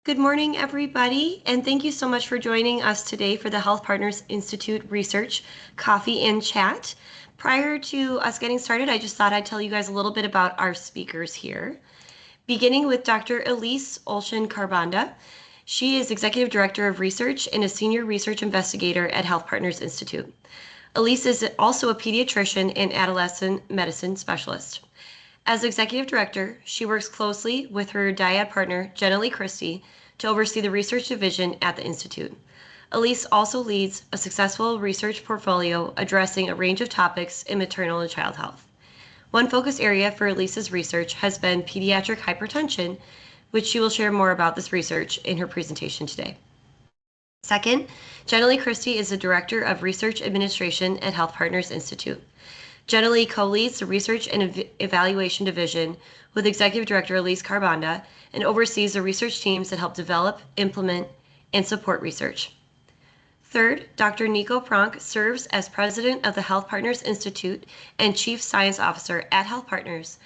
Good morning, everybody, and thank you so much for joining us today for the Health Partners Institute Research Coffee and Chat. Prior to us getting started, I just thought I'd tell you guys a little bit about our speakers here. Beginning with Dr. Elyse Kharbanda. She is Executive Director of Research and a Senior Research Investigator at Health Partners Institute. Elyse is also a pediatrician and adolescent medicine specialist. As Executive Director, she works closely with her dyad partner, Jenilee Christy, to oversee the research division at the Institute. Elyse also leads a successful research portfolio addressing a range of topics in maternal and child health. One focus area for Elyse's research has been pediatric hypertension, which she will share more about this research in her presentation today. Second, Jenilee Christy is the Director of Research Administration at Health Partners Institute. Jenilee co-leads the Research and Evaluation Division with Executive Director Elyse Kharbanda and oversees the research teams that help develop, implement, and support research. Third, Dr. Nico Pronk serves as President of the Health Partners Institute and Chief Science Officer at Health Partners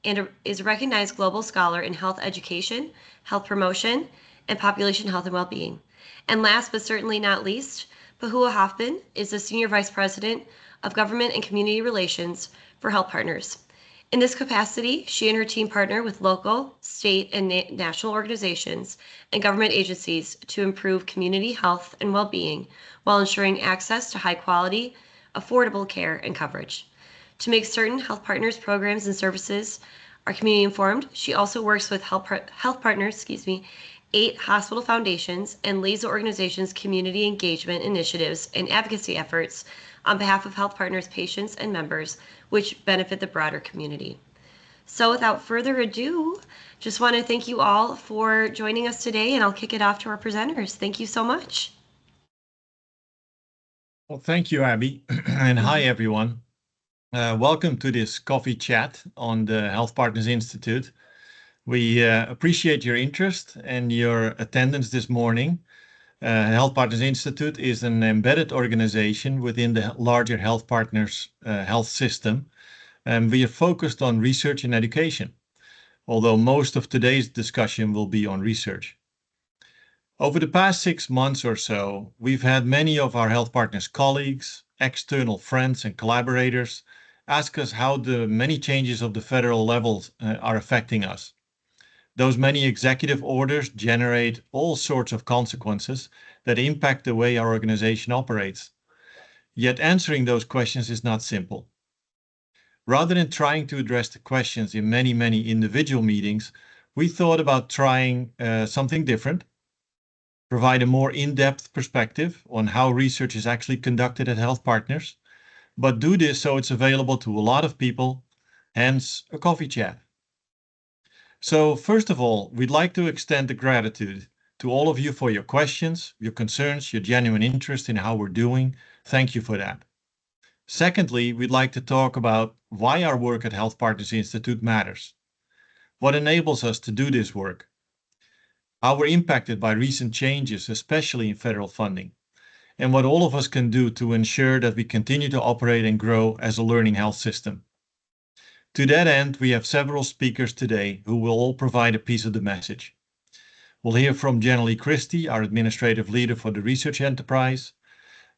and is a recognized global scholar in health education, health promotion, and population health and well-being. And last but certainly not least, Pahoua Hoffman is the Senior Vice President of Government and Community Relations for Health Partners. In this capacity, she and her team partner with local, state, and national organizations and government agencies to improve community health and well-being while ensuring access to high-quality, affordable care and coverage. To make certain Health Partners programs and services are community informed, she also works with Health Partners, 8 hospital foundations and leads the organization's community engagement initiatives and advocacy efforts on behalf of Health Partners patients and members, which benefit the broader community. So without further ado, just want to thank you all for joining us today, and I'll kick it off to our presenters. Thank you so much. Well, thank you, Abby, and hi, everyone. Welcome to this coffee chat on the Health Partners Institute. We appreciate your interest and your attendance this morning. Health Partners Institute is an embedded organization within the larger Health Partners health system, and we are focused on research and education, although most of today's discussion will be on research. Over the past 6 months or so, we've had many of our Health Partners colleagues, external friends and collaborators ask us how the many changes of the federal levels are affecting us. Those many executive orders generate all sorts of consequences that impact the way our organization operates. Yet answering those questions is not simple. Rather than trying to address the questions in many individual meetings, we thought about trying something different, provide a more in-depth perspective on how research is actually conducted at Health Partners, but do this so it's available to a lot of people, hence a coffee chat. So first of all, we'd like to extend the gratitude to all of you for your questions, your concerns, your genuine interest in how we're doing. Thank you for that. Secondly, we'd like to talk about why our work at Health Partners Institute matters, what enables us to do this work, how we're impacted by recent changes, especially in federal funding, and what all of us can do to ensure that we continue to operate and grow as a learning health system. To that end, we have several speakers today who will all provide a piece of the message. We'll hear from Jenilee Christy, our administrative leader for the research enterprise,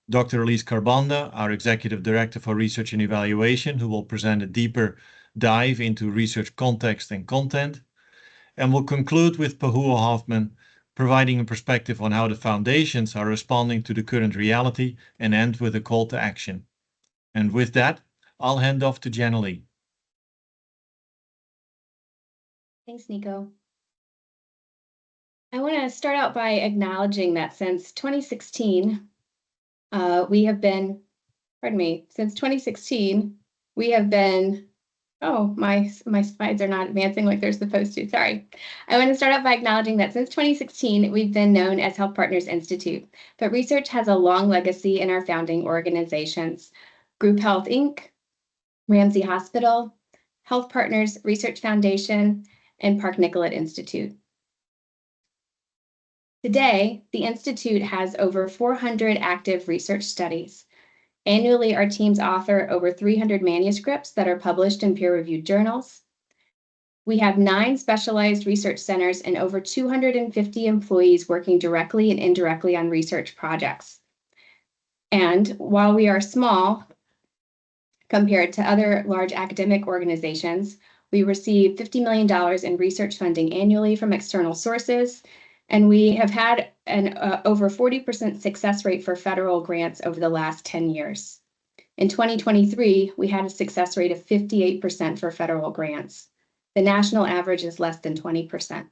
Dr. Elyse Kharbanda, our executive director for research and evaluation, who will present a deeper dive into research context and content. And we'll conclude with Pahoua Hoffman, providing a perspective on how the foundations are responding to the current reality, and end with a call to action. And with that, I'll hand off to Jenilee. Thanks, Nico. I want to start out by acknowledging that since 2016, oh, my slides are not advancing like they're supposed to, sorry. I want to start out by acknowledging that since 2016, we've been known as Health Partners Institute, but research has a long legacy in our founding organizations, Group Health Inc., Ramsey Hospital, Health Partners Research Foundation, and Park Nicollet Institute. Today, the Institute has over 400 active research studies. Annually, our teams author over 300 manuscripts that are published in peer-reviewed journals. We have 9 specialized research centers and over 250 employees working directly and indirectly on research projects. And while we are small compared to other large academic organizations, we receive $50 million in research funding annually from external sources, and we have had an over 40% success rate for federal grants over the last 10 years. In 2023, we had a success rate of 58% for federal grants. The national average is less than 20%.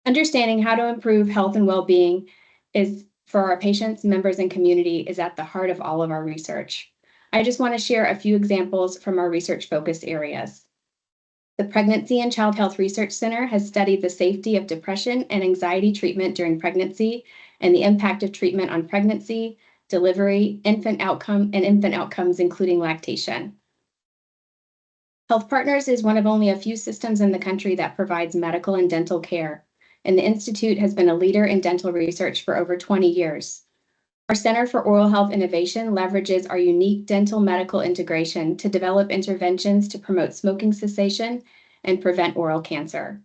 Understanding how to improve health and well-being is for our patients, members, and community is at the heart of all of our research. I just want to share a few examples from our research focus areas. The Pregnancy and Child Health Research Center has studied the safety of depression and anxiety treatment during pregnancy and the impact of treatment on pregnancy, delivery, infant outcomes, including lactation. HealthPartners is one of only a few systems in the country that provides medical and dental care, and the Institute has been a leader in dental research for over 20 years. Our Center for Oral Health Innovation leverages our unique dental medical integration to develop interventions to promote smoking cessation and prevent oral cancer.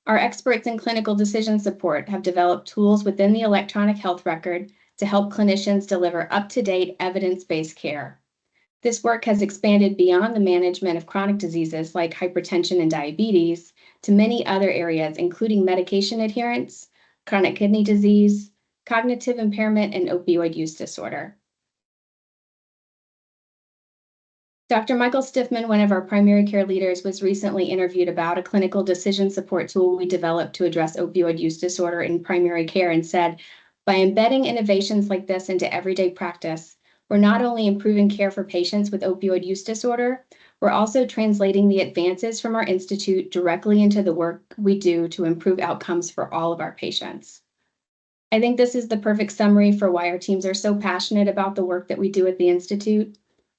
Our experts in clinical decision support have developed tools within the electronic health record to help clinicians deliver up-to-date evidence-based care. This work has expanded beyond the management of chronic diseases like hypertension and diabetes to many other areas, including medication adherence, chronic kidney disease, cognitive impairment, and opioid use disorder. Dr. Michael Stiffman, one of our primary care leaders, was recently interviewed about a clinical decision support tool we developed to address opioid use disorder in primary care and said, by embedding innovations like this into everyday practice, we're not only improving care for patients with opioid use disorder, we're also translating the advances from our institute directly into the work we do to improve outcomes for all of our patients. I think this is the perfect summary for why our teams are so passionate about the work that we do at the Institute.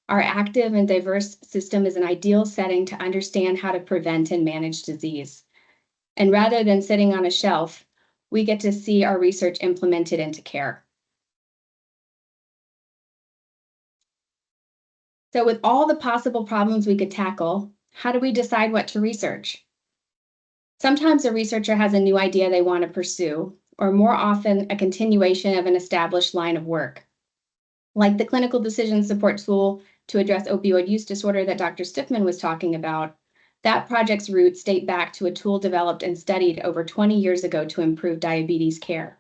Our active and diverse system is an ideal setting to understand how to prevent and manage disease. And rather than sitting on a shelf, we get to see our research implemented into care. So with all the possible problems we could tackle, how do we decide what to research? Sometimes a researcher has a new idea they want to pursue, or more often a continuation of an established line of work. Like the clinical decision support tool to address opioid use disorder that Dr. Stiffman was talking about, that project's roots date back to a tool developed and studied over 20 years ago to improve diabetes care.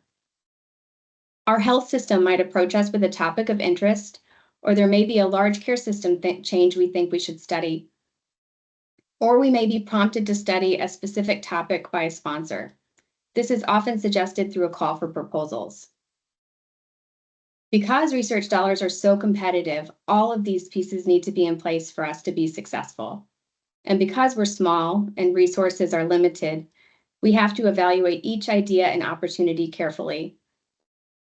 Our health system might approach us with a topic of interest, or there may be a large care system change we think we should study. Or we may be prompted to study a specific topic by a sponsor. This is often suggested through a call for proposals. Because research dollars are so competitive, all of these pieces need to be in place for us to be successful. And because we're small and resources are limited, we have to evaluate each idea and opportunity carefully.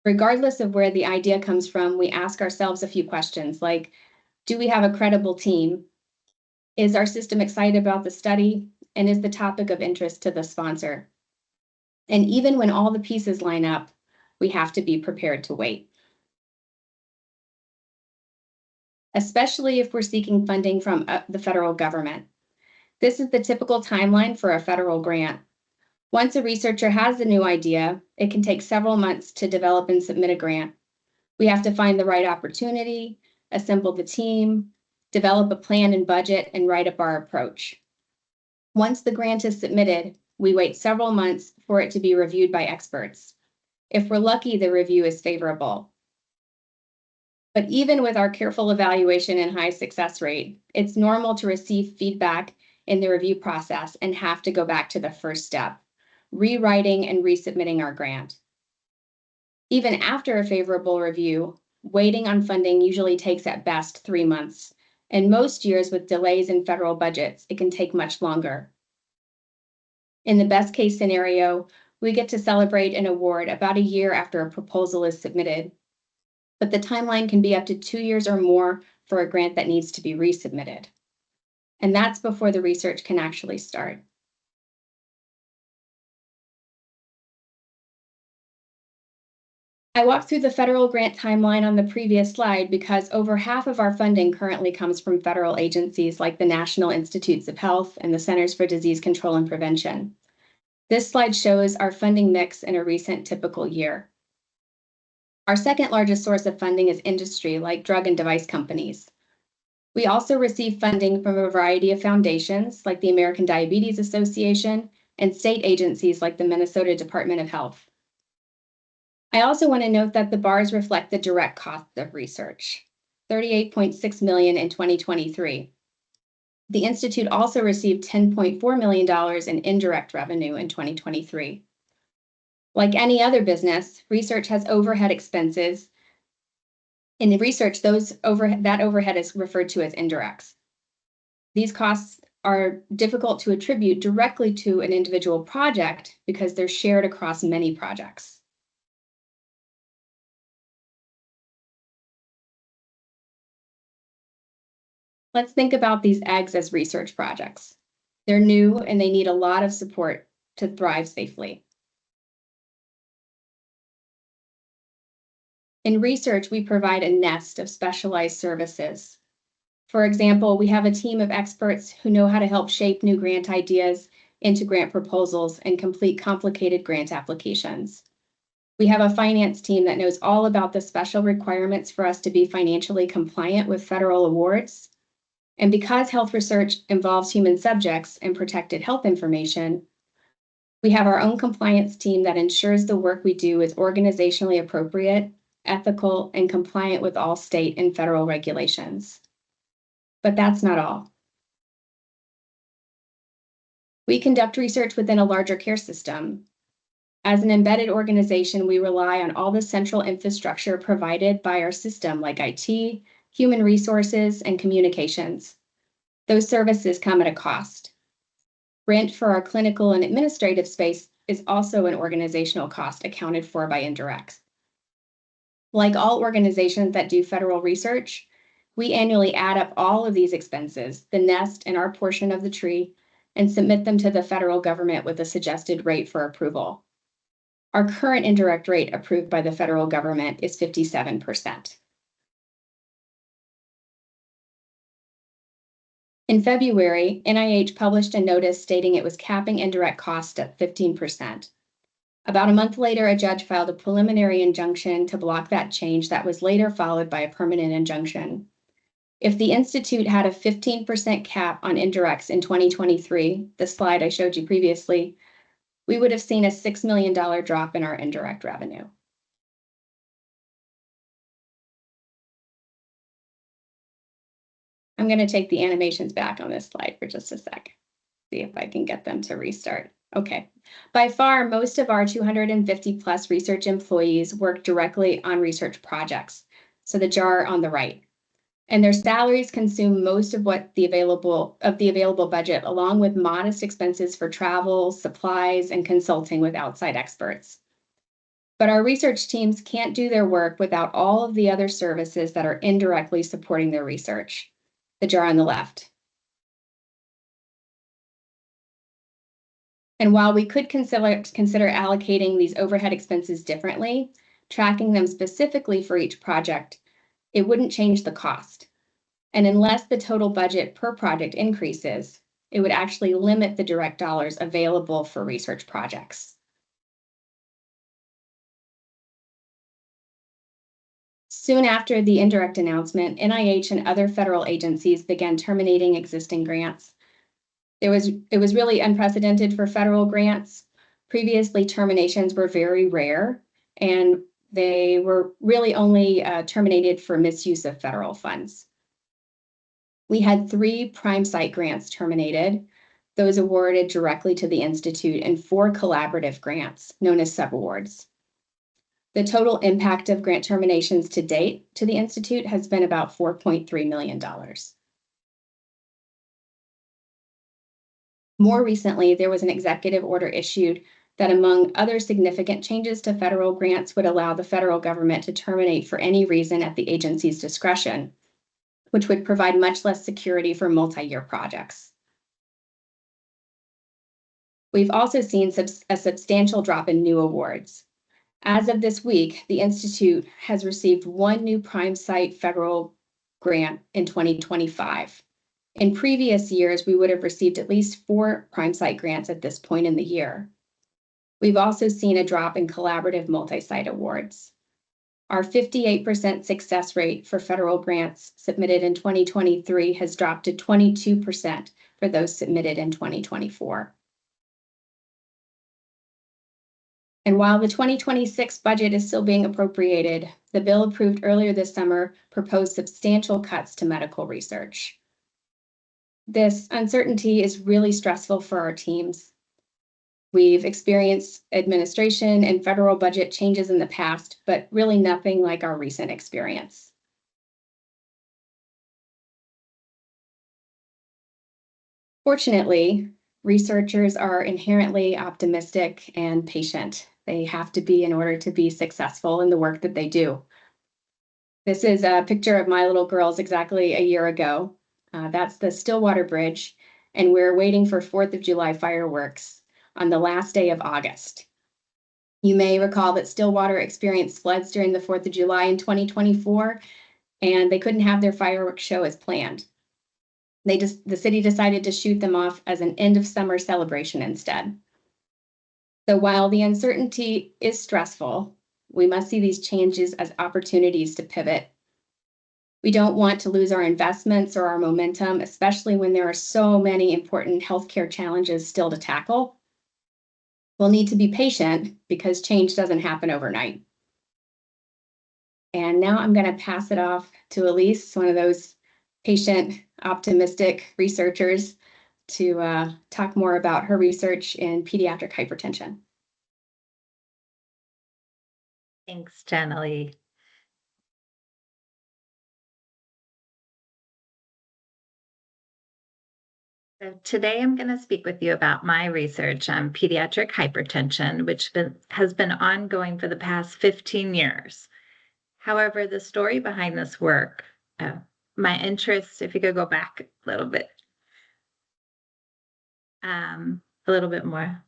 Regardless of where the idea comes from, we ask ourselves a few questions like, do we have a credible team? Is our system excited about the study? And is the topic of interest to the sponsor? And even when all the pieces line up, we have to be prepared to wait. Especially if we're seeking funding from the federal government. This is the typical timeline for a federal grant. Once a researcher has a new idea, it can take several months to develop and submit a grant. We have to find the right opportunity, assemble the team, develop a plan and budget, and write up our approach. Once the grant is submitted, we wait several months for it to be reviewed by experts. If we're lucky, the review is favorable. But even with our careful evaluation and high success rate, it's normal to receive feedback in the review process and have to go back to the first step, rewriting and resubmitting our grant. Even after a favorable review, waiting on funding usually takes at best 3 months, and most years with delays in federal budgets, it can take much longer. In the best case scenario, we get to celebrate an award about a year after a proposal is submitted, but the timeline can be up to 2 years or more for a grant that needs to be resubmitted. And that's before the research can actually start. I walked through the federal grant timeline on the previous slide because over half of our funding currently comes from federal agencies like the National Institutes of Health and the Centers for Disease Control and Prevention. This slide shows our funding mix in a recent typical year. Our second largest source of funding is industry, like drug and device companies. We also receive funding from a variety of foundations, like the American Diabetes Association, and state agencies like the Minnesota Department of Health. I also want to note that the bars reflect the direct cost of research, $38.6 million in 2023. The Institute also received $10.4 million in indirect revenue in 2023. Like any other business, research has overhead expenses. In the research, that overhead is referred to as indirects. These costs are difficult to attribute directly to an individual project because they're shared across many projects. Let's think about these eggs as research projects. They're new and they need a lot of support to thrive safely. In research, we provide a nest of specialized services. For example, we have a team of experts who know how to help shape new grant ideas into grant proposals and complete complicated grant applications. We have a finance team that knows all about the special requirements for us to be financially compliant with federal awards. And because health research involves human subjects and protected health information, we have our own compliance team that ensures the work we do is organizationally appropriate, ethical, and compliant with all state and federal regulations. But that's not all. We conduct research within a larger care system. As an embedded organization, we rely on all the central infrastructure provided by our system, like IT, human resources, and communications. Those services come at a cost. Rent for our clinical and administrative space is also an organizational cost accounted for by indirects. Like all organizations that do federal research, we annually add up all of these expenses, the nest and our portion of the tree, and submit them to the federal government with a suggested rate for approval. Our current indirect rate approved by the federal government is 57%. In February, NIH published a notice stating it was capping indirect costs at 15%. About a month later, a judge filed a preliminary injunction to block that change that was later followed by a permanent injunction. If the Institute had a 15% cap on indirects in 2023, the slide I showed you previously, we would have seen a $6 million drop in our indirect revenue. I'm going to take the animations back on this slide for just a sec. See if I can get them to restart. Okay. By far, most of our 250 plus research employees work directly on research projects. So the jar on the right. And their salaries consume most of the available budget, along with modest expenses for travel, supplies, and consulting with outside experts. But our research teams can't do their work without all of the other services that are indirectly supporting their research. The jar on the left. And while we could consider allocating these overhead expenses differently, tracking them specifically for each project, it wouldn't change the cost. And unless the total budget per project increases, it would actually limit the direct dollars available for research projects. Soon after the indirect announcement, NIH and other federal agencies began terminating existing grants. It was really unprecedented for federal grants. Previously, terminations were very rare, and they were really only terminated for misuse of federal funds. We had 3 prime site grants terminated, those awarded directly to the Institute, and 4 collaborative grants, known as subawards. The total impact of grant terminations to date to the Institute has been about $4.3 million. More recently, there was an executive order issued that, among other significant changes to federal grants, would allow the federal government to terminate for any reason at the agency's discretion, which would provide much less security for multi-year projects. We've also seen a substantial drop in new awards. As of this week, the Institute has received one new prime site federal grant in 2025. In previous years, we would have received at least 4 prime site grants at this point in the year. We've also seen a drop in collaborative multi-site awards. Our 58% success rate for federal grants submitted in 2023 has dropped to 22% for those submitted in 2024. And while the 2026 budget is still being appropriated, the bill approved earlier this summer proposed substantial cuts to medical research. This uncertainty is really stressful for our teams. We've experienced administration and federal budget changes in the past, but really nothing like our recent experience. Fortunately, researchers are inherently optimistic and patient. They have to be in order to be successful in the work that they do. This is a picture of my little girls exactly a year ago. That's the Stillwater Bridge, and we're waiting for 4th of July fireworks on the last day of August. You may recall that Stillwater experienced floods during the 4th of July in 2024, and they couldn't have their fireworks show as planned. The city decided to shoot them off as an end of summer celebration instead. So while the uncertainty is stressful, we must see these changes as opportunities to pivot. We don't want to lose our investments or our momentum, especially when there are so many important healthcare challenges still to tackle. We'll need to be patient because change doesn't happen overnight. And now I'm going to pass it off to Elyse, one of those patient, optimistic researchers, to talk more about her research in pediatric hypertension. Thanks, Jenilee. So today I'm going to speak with you about my research on pediatric hypertension, which has been ongoing for the past 15 years. However, the story behind this work, my interest, if you could go back a little bit more.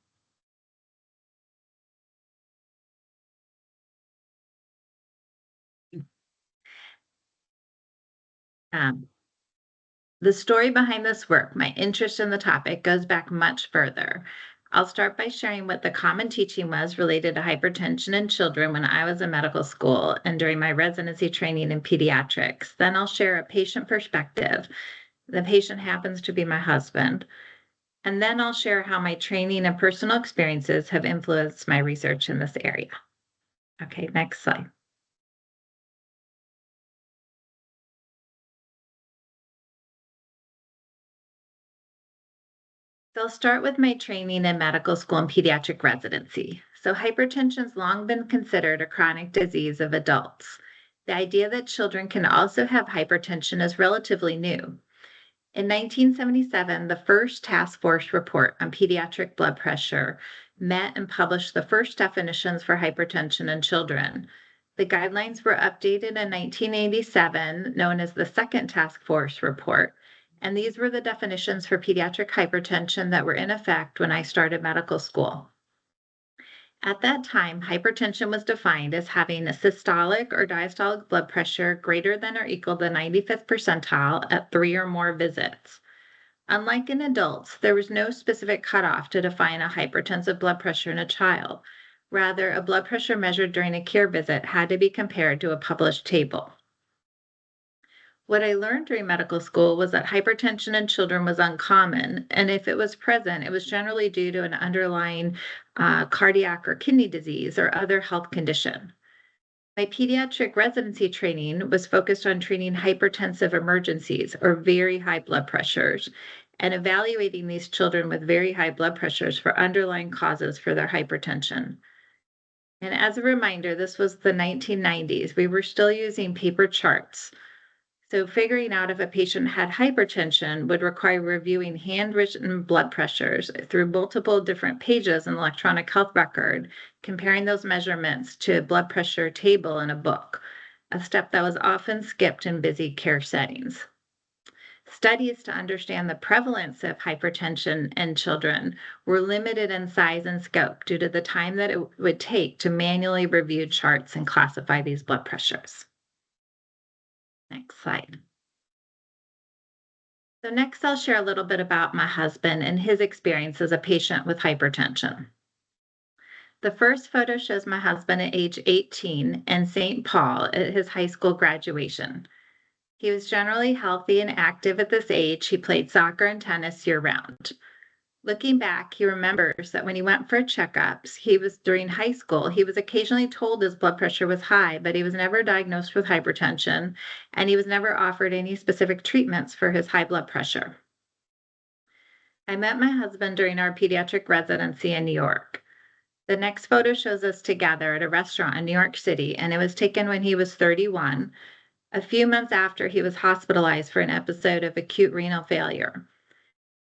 The story behind this work, my interest in the topic, goes back much further. I'll start by sharing what the common teaching was related to hypertension in children when I was in medical school and during my residency training in pediatrics. Then I'll share a patient perspective. The patient happens to be my husband. And then I'll share how my training and personal experiences have influenced my research in this area. Okay, next slide. So I'll start with my training in medical school and pediatric residency. So hypertension's long been considered a chronic disease of adults. The idea that children can also have hypertension is relatively new. In 1977, the first task force report on pediatric blood pressure met and published the first definitions for hypertension in children. The guidelines were updated in 1987, known as the second task force report, and these were the definitions for pediatric hypertension that were in effect when I started medical school. At that time, hypertension was defined as having a systolic or diastolic blood pressure greater than or equal to the 95th percentile at 3 or more visits. Unlike in adults, there was no specific cutoff to define a hypertensive blood pressure in a child. Rather, a blood pressure measured during a care visit had to be compared to a published table. What I learned during medical school was that hypertension in children was uncommon, and if it was present, it was generally due to an underlying cardiac or kidney disease or other health condition. My pediatric residency training was focused on treating hypertensive emergencies or very high blood pressures and evaluating these children with very high blood pressures for underlying causes for their hypertension. And as a reminder, this was the 1990s. We were still using paper charts. So figuring out if a patient had hypertension would require reviewing handwritten blood pressures through multiple different pages in the electronic health record, comparing those measurements to a blood pressure table in a book, a step that was often skipped in busy care settings. Studies to understand the prevalence of hypertension in children were limited in size and scope due to the time that it would take to manually review charts and classify these blood pressures. Next slide. So next, I'll share a little bit about my husband and his experience as a patient with hypertension. The first photo shows my husband at age 18 in St. Paul at his high school graduation. He was generally healthy and active at this age. He played soccer and tennis year-round. Looking back, he remembers that when he went for checkups, during high school, he was occasionally told his blood pressure was high, but he was never diagnosed with hypertension, and he was never offered any specific treatments for his high blood pressure. I met my husband during our pediatric residency in New York. The next photo shows us together at a restaurant in New York City, and it was taken when he was 31, a few months after he was hospitalized for an episode of acute renal failure.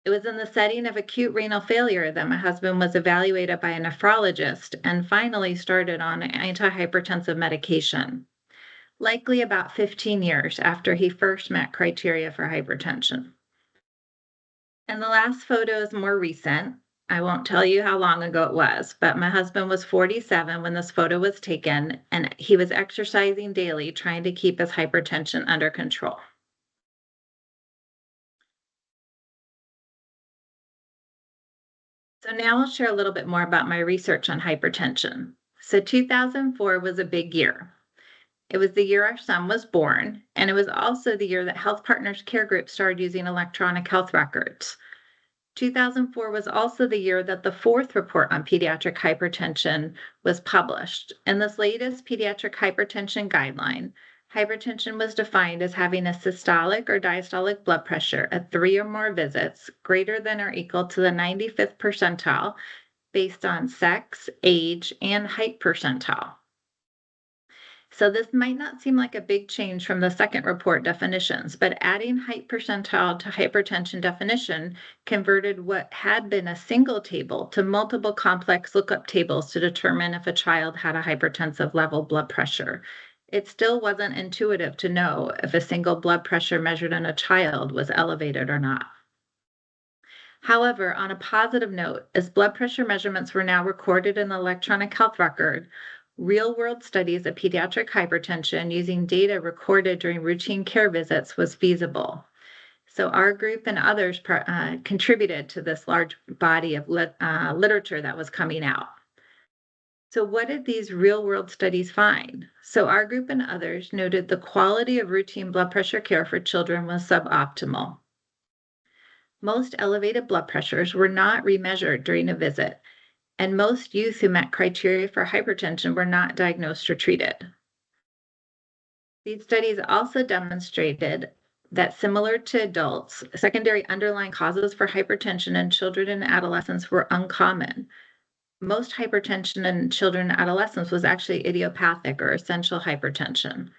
It was in the setting of acute renal failure that my husband was evaluated by a nephrologist and finally started on antihypertensive medication, likely about 15 years after he first met criteria for hypertension. And the last photo is more recent. I won't tell you how long ago it was, but my husband was 47 when this photo was taken, and he was exercising daily, trying to keep his hypertension under control. So now I'll share a little bit more about my research on hypertension. So 2004 was a big year. It was the year our son was born, and it was also the year that HealthPartners care groups started using electronic health records. 2004 was also the year that the fourth report on pediatric hypertension was published. In this latest pediatric hypertension guideline, hypertension was defined as having a systolic or diastolic blood pressure at 3 or more visits greater than or equal to the 95th percentile based on sex, age, and height percentile. So this might not seem like a big change from the second report definitions, but adding height percentile to hypertension definition converted what had been a single table to multiple complex lookup tables to determine if a child had a hypertensive level blood pressure. It still wasn't intuitive to know if a single blood pressure measured in a child was elevated or not. However, on a positive note, as blood pressure measurements were now recorded in the electronic health record, real-world studies of pediatric hypertension using data recorded during routine care visits was feasible. So our group and others contributed to this large body of literature that was coming out. So what did these real-world studies find? So our group and others noted the quality of routine blood pressure care for children was suboptimal. Most elevated blood pressures were not remeasured during a visit, and most youth who met criteria for hypertension were not diagnosed or treated. These studies also demonstrated that similar to adults, secondary underlying causes for hypertension in children and adolescents were uncommon. Most hypertension in children and adolescents was actually idiopathic or essential hypertension.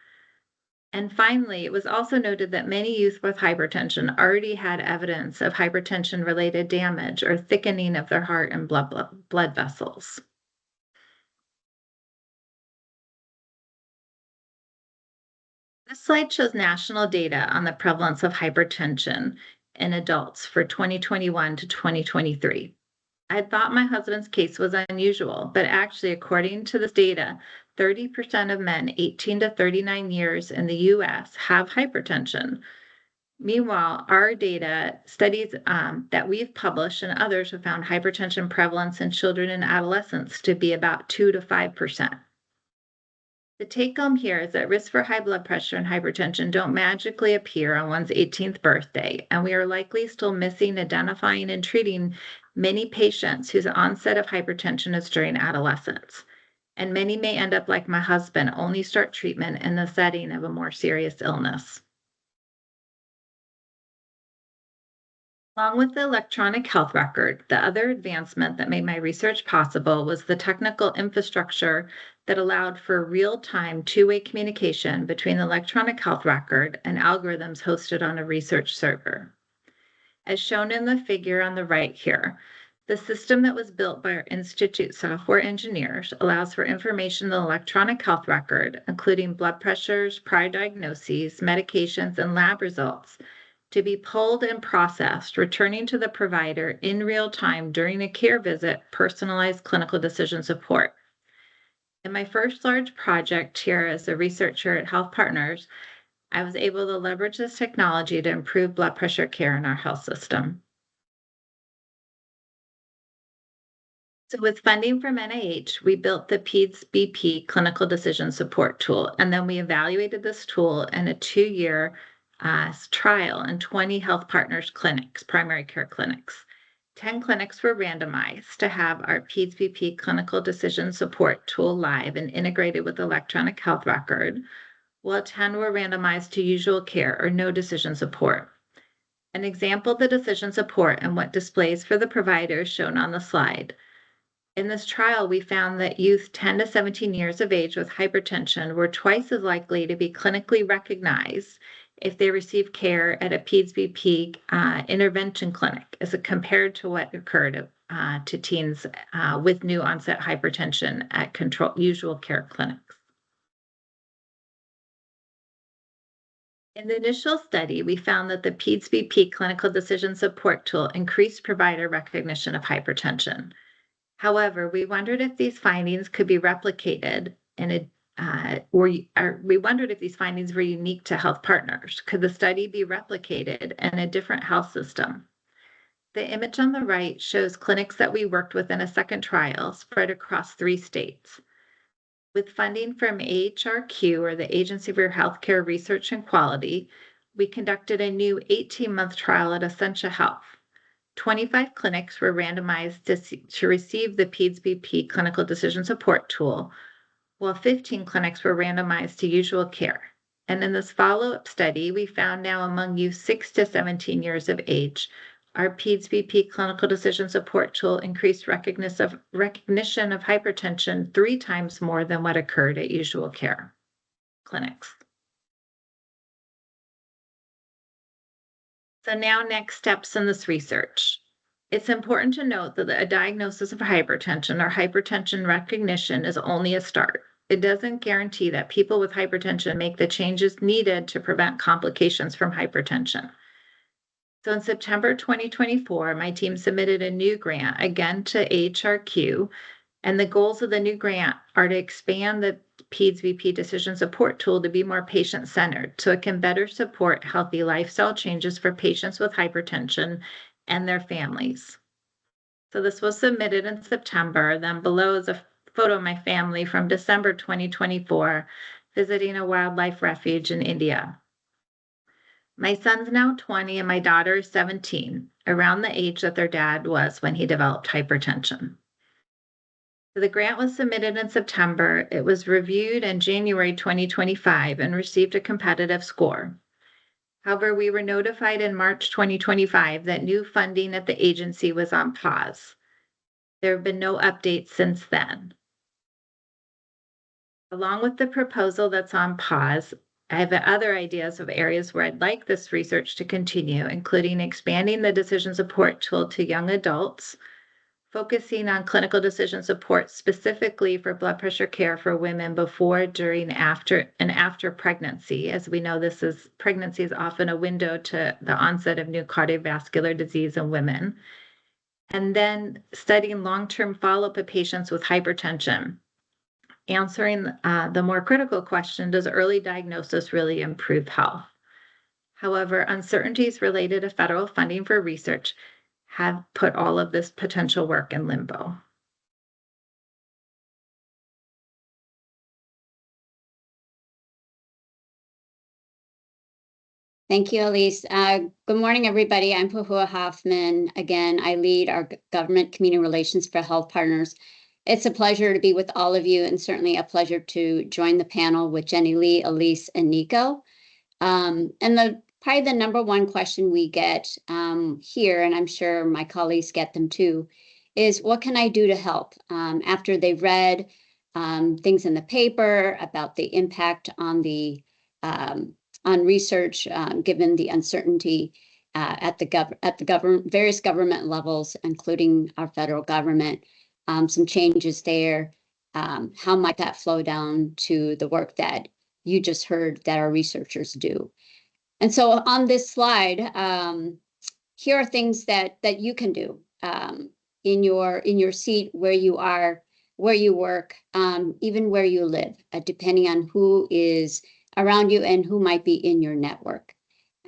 And finally, it was also noted that many youth with hypertension already had evidence of hypertension-related damage or thickening of their heart and blood vessels. This slide shows national data on the prevalence of hypertension in adults for 2021 to 2023. I thought my husband's case was unusual, but actually, according to this data, 30% of men 18 to 39 years in the US have hypertension. Meanwhile, our data, studies that we've published and others have found hypertension prevalence in children and adolescents to be about 2 to 5%. The take home here is that risks for high blood pressure and hypertension don't magically appear on one's 18th birthday, and we are likely still missing identifying and treating many patients whose onset of hypertension is during adolescence. And many may end up like my husband, only start treatment in the setting of a more serious illness. Along with the electronic health record, the other advancement that made my research possible was the technical infrastructure that allowed for real-time two-way communication between the electronic health record and algorithms hosted on a research server. As shown in the figure on the right here, the system that was built by our Institute software engineers allows for information in the electronic health record, including blood pressures, prior diagnoses, medications, and lab results, to be pulled and processed, returning to the provider in real time during a care visit, personalized clinical decision support. In my first large project here as a researcher at HealthPartners, I was able to leverage this technology to improve blood pressure care in our health system. So with funding from NIH, we built the PEDS BP clinical decision support tool, and then we evaluated this tool in a 2-year trial in 20 HealthPartners clinics, primary care clinics. 10 clinics were randomized to have our PEDS BP clinical decision support tool live and integrated with electronic health record, while 10 were randomized to usual care or no decision support. An example of the decision support and what displays for the provider is shown on the slide. In this trial, we found that youth 10 to 17 years of age with hypertension were twice as likely to be clinically recognized if they received care at a PEDS BP intervention clinic as compared to what occurred to teens with new onset hypertension at usual care clinics. In the initial study, we found that the PEDS BP clinical decision support tool increased provider recognition of hypertension. However, we wondered if these findings could be replicated we wondered if these findings were unique to HealthPartners. Could the study be replicated in a different health system? The image on the right shows clinics that we worked with in a second trial spread across 3 states. With funding from AHRQ, or the Agency for Healthcare Research and Quality, we conducted a new 18-month trial at Essentia Health. 25 clinics were randomized to receive the PEDS BP clinical decision support tool, while 15 clinics were randomized to usual care. And in this follow-up study, we found now among youth 6 to 17 years of age, our PEDS BP clinical decision support tool increased recognition of hypertension 3 times more than what occurred at usual care clinics. So now next steps in this research. It's important to note that a diagnosis of hypertension or hypertension recognition is only a start. It doesn't guarantee that people with hypertension make the changes needed to prevent complications from hypertension. So in September 2024, my team submitted a new grant, again to AHRQ, and the goals of the new grant are to expand the PEDS BP decision support tool to be more patient-centered so it can better support healthy lifestyle changes for patients with hypertension and their families. So this was submitted in September. Then below is a photo of my family from December 2024 visiting a wildlife refuge in India. My son's now 20 and my daughter is 17, around the age that their dad was when he developed hypertension. So the grant was submitted in September. It was reviewed in January 2025 and received a competitive score. However, we were notified in March 2025 that new funding at the agency was on pause. There have been no updates since then. Along with the proposal that's on pause, I have other ideas of areas where I'd like this research to continue, including expanding the decision support tool to young adults, focusing on clinical decision support specifically for blood pressure care for women before, during, after pregnancy. As we know, pregnancy is often a window to the onset of new cardiovascular disease in women. And then studying long-term follow-up of patients with hypertension, answering the more critical question, does early diagnosis really improve health? However, uncertainties related to federal funding for research have put all of this potential work in limbo. Thank you, Elyse. Good morning, everybody. I'm Pahoua Hoffman. Again, I lead our government community relations for HealthPartners. It's a pleasure to be with all of you and certainly a pleasure to join the panel with Jenilee, Elyse, and Nico. And probably the number one question we get here, and I'm sure my colleagues get them too, is what can I do to help? After they've read things in the paper about the impact on the on research, given the uncertainty at the various government levels, including our federal government, some changes there. How might that flow down to the work that you just heard that our researchers do? And so on this slide, here are things that you can do in your seat, where you are, where you work, even where you live, depending on who is around you and who might be in your network.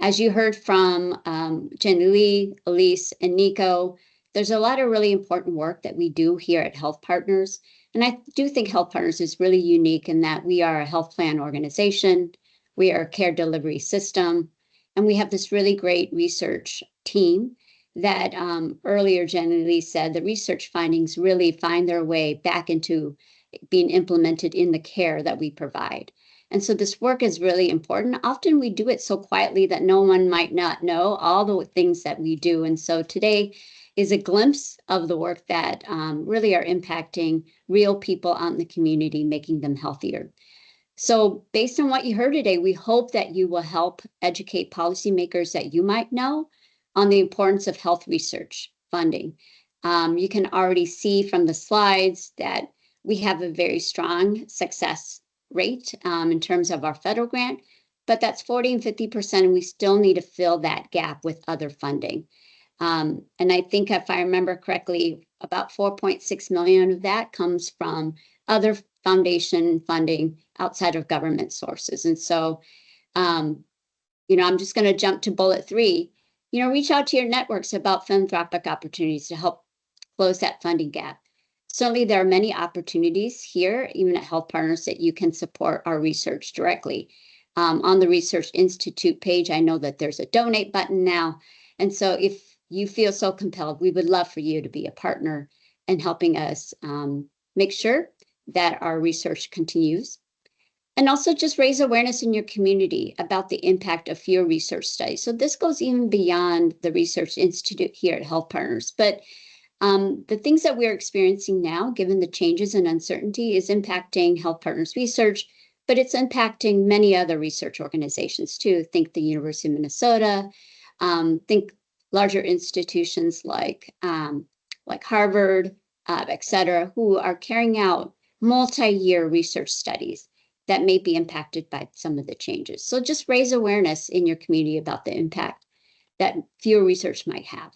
As you heard from Jenilee, Elyse, and Nico, there's a lot of really important work that we do here at HealthPartners. And I do think HealthPartners is really unique in that we are a health plan organization, we are a care delivery system, and we have this really great research team that earlier Jenilee said the research findings really find their way back into being implemented in the care that we provide. And so this work is really important. Often we do it so quietly that no one might not know all the things that we do. And so today is a glimpse of the work that really are impacting real people out in the community, making them healthier. So based on what you heard today, we hope that you will help educate policymakers that you might know on the importance of health research funding. You can already see from the slides that we have a very strong success rate in terms of our federal grant, but that's 40 and 50%, and we still need to fill that gap with other funding. And I think if I remember correctly, about 4.6 million of that comes from other foundation funding outside of government sources. And so, I'm just going to jump to bullet 3. Reach out to your networks about philanthropic opportunities to help close that funding gap. Certainly, there are many opportunities here, even at HealthPartners, that you can support our research directly. On the Research Institute page, I know that there's a donate button now. And so if you feel so compelled, we would love for you to be a partner in helping us make sure that our research continues. And also just raise awareness in your community about the impact of fewer research studies. So this goes even beyond the Research Institute here at HealthPartners. But the things that we're experiencing now, given the changes and uncertainty, is impacting HealthPartners research, but it's impacting many other research organizations too. Think the University of Minnesota, think larger institutions like Harvard, et cetera, who are carrying out multi-year research studies that may be impacted by some of the changes. So just raise awareness in your community about the impact that fewer research might have.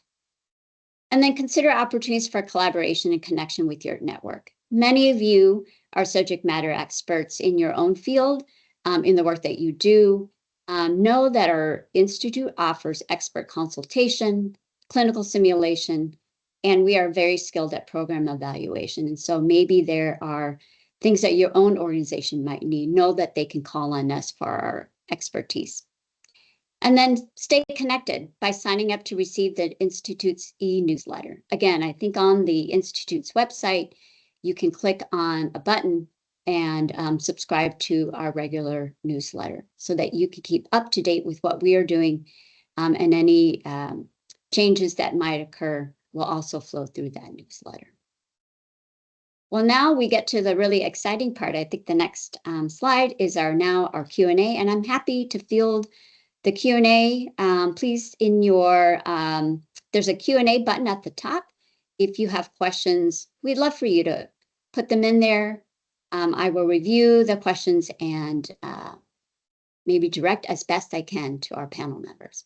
And then consider opportunities for collaboration and connection with your network. Many of you are subject matter experts in your own field, in the work that you do. Know that our institute offers expert consultation, clinical simulation, and we are very skilled at program evaluation. And so maybe there are things that your own organization might need. Know that they can call on us for our expertise. And then stay connected by signing up to receive the Institute's e-newsletter. Again, I think on the Institute's website, you can click on a button and subscribe to our regular newsletter so that you can keep up to date with what we are doing, and any changes that might occur will also flow through that newsletter. Well, now we get to the really exciting part. I think the next slide is our Q&A, and I'm happy to field the Q&A. Please, there's a Q&A button at the top. If you have questions, we'd love for you to put them in there. I will review the questions and maybe direct as best I can to our panel members.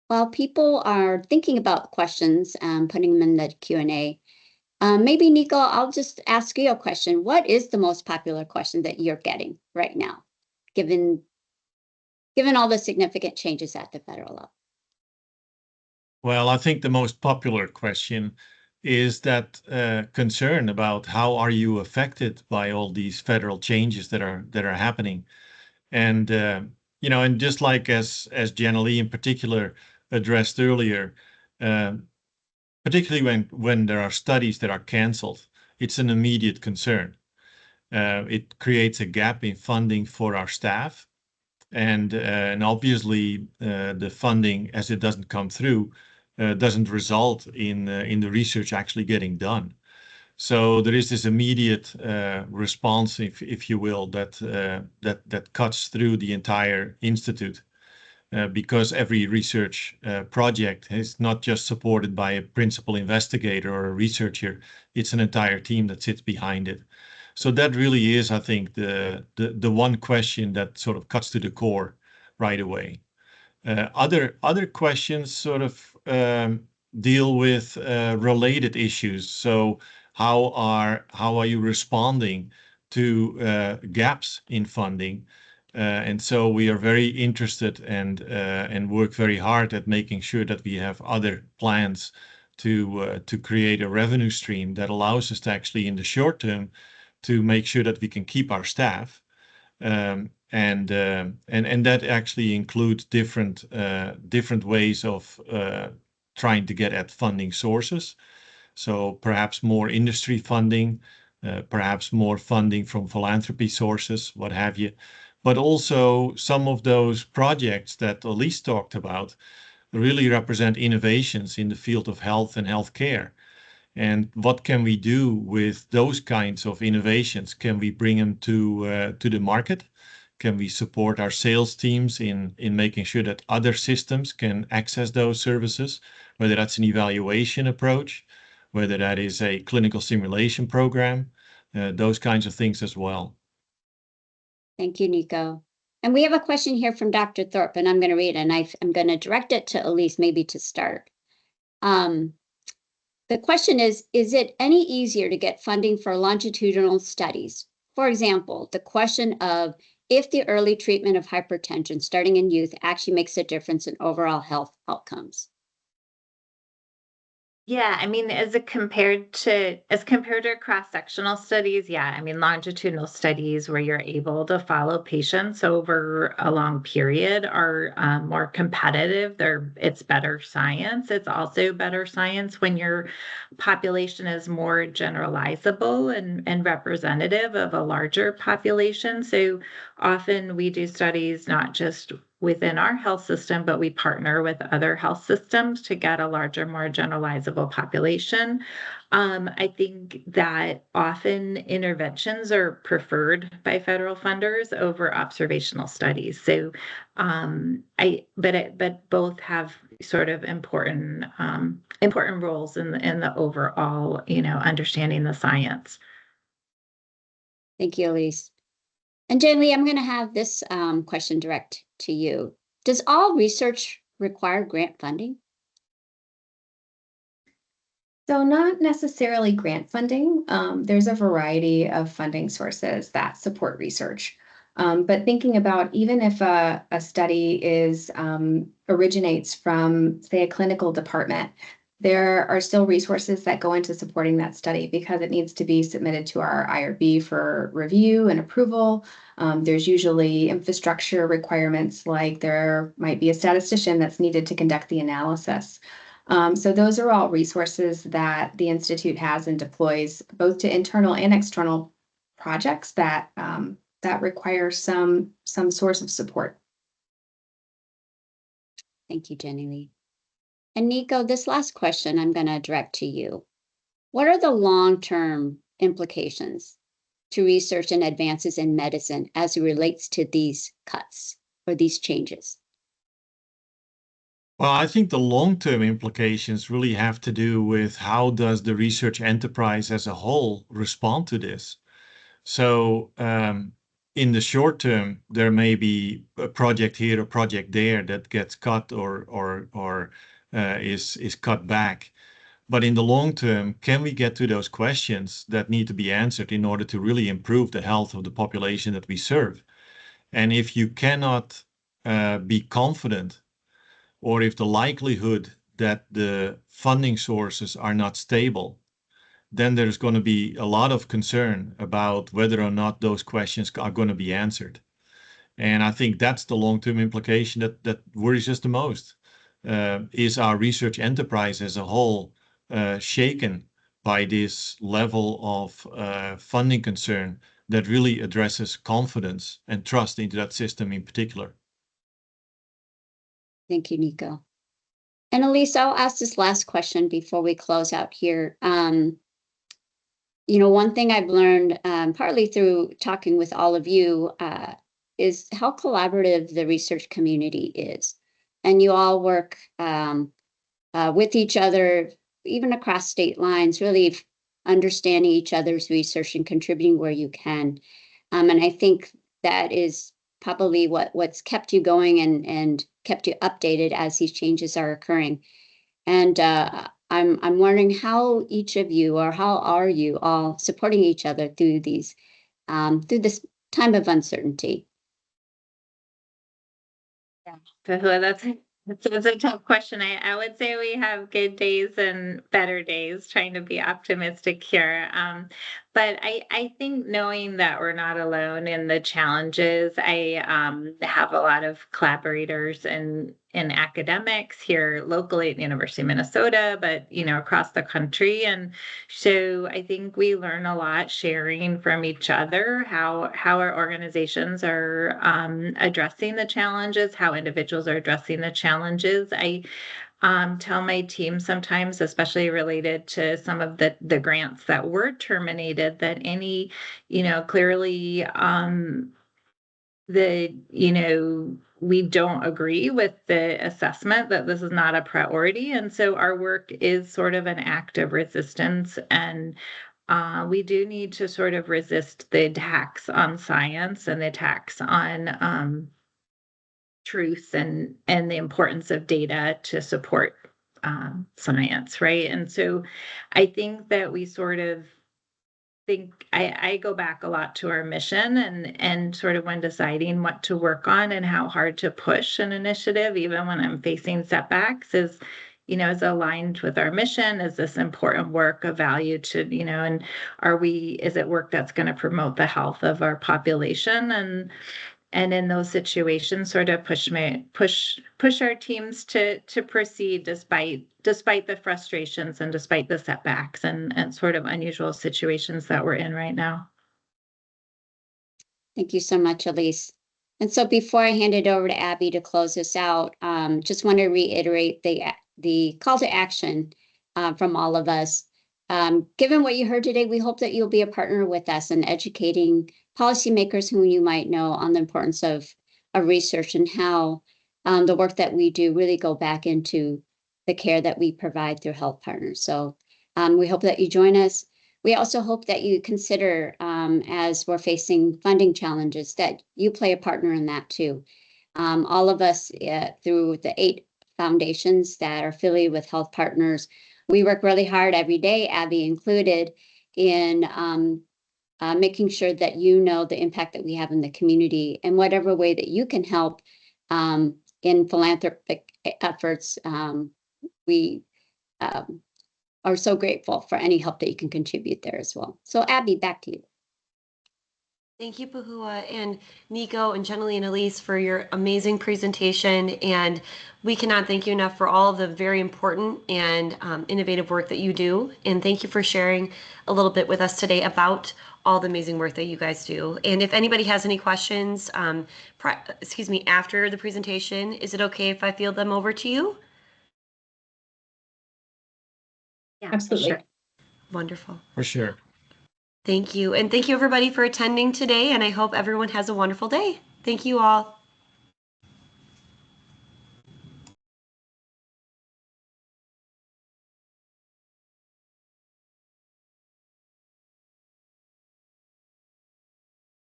While people are thinking about questions and putting them in the Q&A, maybe Nico, I'll just ask you a question. What is the most popular question that you're getting right now, given all the significant changes at the federal level? Well, I think the most popular question is that concern about how are you affected by all these federal changes that are happening, and and just like as Jenilee in particular addressed earlier, particularly when there are studies that are canceled, it's an immediate concern. It creates a gap in funding for our staff, and obviously the funding, as it doesn't come through, doesn't result in the research actually getting done. So there is this immediate response, if you will, that cuts through the entire institute. because every research project is not just supported by a principal investigator or a researcher, it's an entire team that sits behind it. So that really is, I think, the one question that sort of cuts to the core right away. Other questions sort of deal with related issues. So how are you responding to gaps in funding? And so we are very interested and work very hard at making sure that we have other plans to create a revenue stream that allows us to actually, in the short term, to make sure that we can keep our staff. And that actually includes different ways of trying to get at funding sources. So perhaps more industry funding, perhaps more funding from philanthropy sources, what have you. But also some of those projects that Elyse talked about really represent innovations in the field of health and healthcare. And what can we do with those kinds of innovations? Can we bring them to the market? Can we support our sales teams in making sure that other systems can access those services, whether that's an evaluation approach, whether that is a clinical simulation program, those kinds of things as well. Thank you, Nico. And we have a question here from Dr. Thorpe, and I'm going to read it, and I'm going to direct it to Elyse maybe to start. The question is it any easier to get funding for longitudinal studies? For example, the question of if the early treatment of hypertension starting in youth actually makes a difference in overall health outcomes. Yeah, I mean, as compared to cross-sectional studies, yeah, I mean, longitudinal studies where you're able to follow patients over a long period are more competitive. It's better science. It's also better science when your population is more generalizable and representative of a larger population. So often we do studies not just within our health system, but we partner with other health systems to get a larger, more generalizable population. I think that often interventions are preferred by federal funders over observational studies. So, but both have sort of important roles in the overall, understanding the science. Thank you, Elyse. And Jenilee, I'm going to have this question direct to you. Does all research require grant funding? So not necessarily grant funding. There's a variety of funding sources that support research. But thinking about even if a study originates from, say, a clinical department, there are still resources that go into supporting that study because it needs to be submitted to our IRB for review and approval. There's usually infrastructure requirements, like there might be a statistician that's needed to conduct the analysis. So those are all resources that the Institute has and deploys both to internal and external projects that require some source of support. Thank you, Jenilee. And Nico, this last question I'm going to direct to you. What are the long-term implications to research and advances in medicine as it relates to these cuts or these changes? Well, I think the long-term implications really have to do with how does the research enterprise as a whole respond to this. So in the short term, there may be a project here, a project there that gets cut or is cut back. But in the long term, can we get to those questions that need to be answered in order to really improve the health of the population that we serve? And if you cannot be confident, or if the likelihood that the funding sources are not stable, then there's going to be a lot of concern about whether or not those questions are going to be answered. And I think that's the long-term implication that worries us the most. Is our research enterprise as a whole shaken by this level of funding concern that really addresses confidence and trust into that system in particular? Thank you, Nico. And Elyse, I'll ask this last question before we close out here. One thing I've learned partly through talking with all of you is how collaborative the research community is. and you all work with each other, even across state lines, really understanding each other's research and contributing where you can. And I think that is probably what's kept you going and kept you updated as these changes are occurring. And I'm wondering how each of you, or how are you all supporting each other through these through this time of uncertainty? Pahoua, that's a tough question. I would say we have good days and better days, trying to be optimistic here. But I think knowing that we're not alone in the challenges, I have a lot of collaborators in academics here locally at the University of Minnesota, but across the country. And so I think we learn a lot sharing from each other how our organizations are addressing the challenges, how individuals are addressing the challenges. I tell my team sometimes, especially related to some of the grants that were terminated, that any, clearly we don't agree with the assessment that this is not a priority. And so our work is sort of an act of resistance. And we do need to sort of resist the attacks on science and the attacks on truth and the importance of data to support science, right? And so I think that we sort of think I go back a lot to our mission and sort of when deciding what to work on and how hard to push an initiative, even when I'm facing setbacks, is aligned with our mission. Is this important work of value to, and is it work that's going to promote the health of our population? And in those situations, sort of push our teams to proceed despite the frustrations and despite the setbacks and sort of unusual situations that we're in right now. Thank you so much, Elyse. And so before I hand it over to Abby to close this out, just want to reiterate the call to action from all of us. Given what you heard today, we hope that you'll be a partner with us in educating policymakers whom you might know on the importance of research and how the work that we do really go back into the care that we provide through HealthPartners. So we hope that you join us. We also hope that you consider, as we're facing funding challenges, that you play a partner in that too. All of us through the 8 foundations that are affiliated with HealthPartners, we work really hard every day, Abby included, in making sure that you know the impact that we have in the community, and whatever way that you can help in philanthropic efforts. We are so grateful for any help that you can contribute there as well. So Abby, back to you. Thank you, Pahoua and Nico and Jenilee and Elyse for your amazing presentation. And we cannot thank you enough for all of the very important and innovative work that you do. And thank you for sharing a little bit with us today about all the amazing work that you guys do. And if anybody has any questions, after the presentation, is it okay if I field them over to you? Yeah, Absolutely. sure. Wonderful. For sure. Thank you. And thank you everybody for attending today. And I hope everyone has a wonderful day. Thank you all.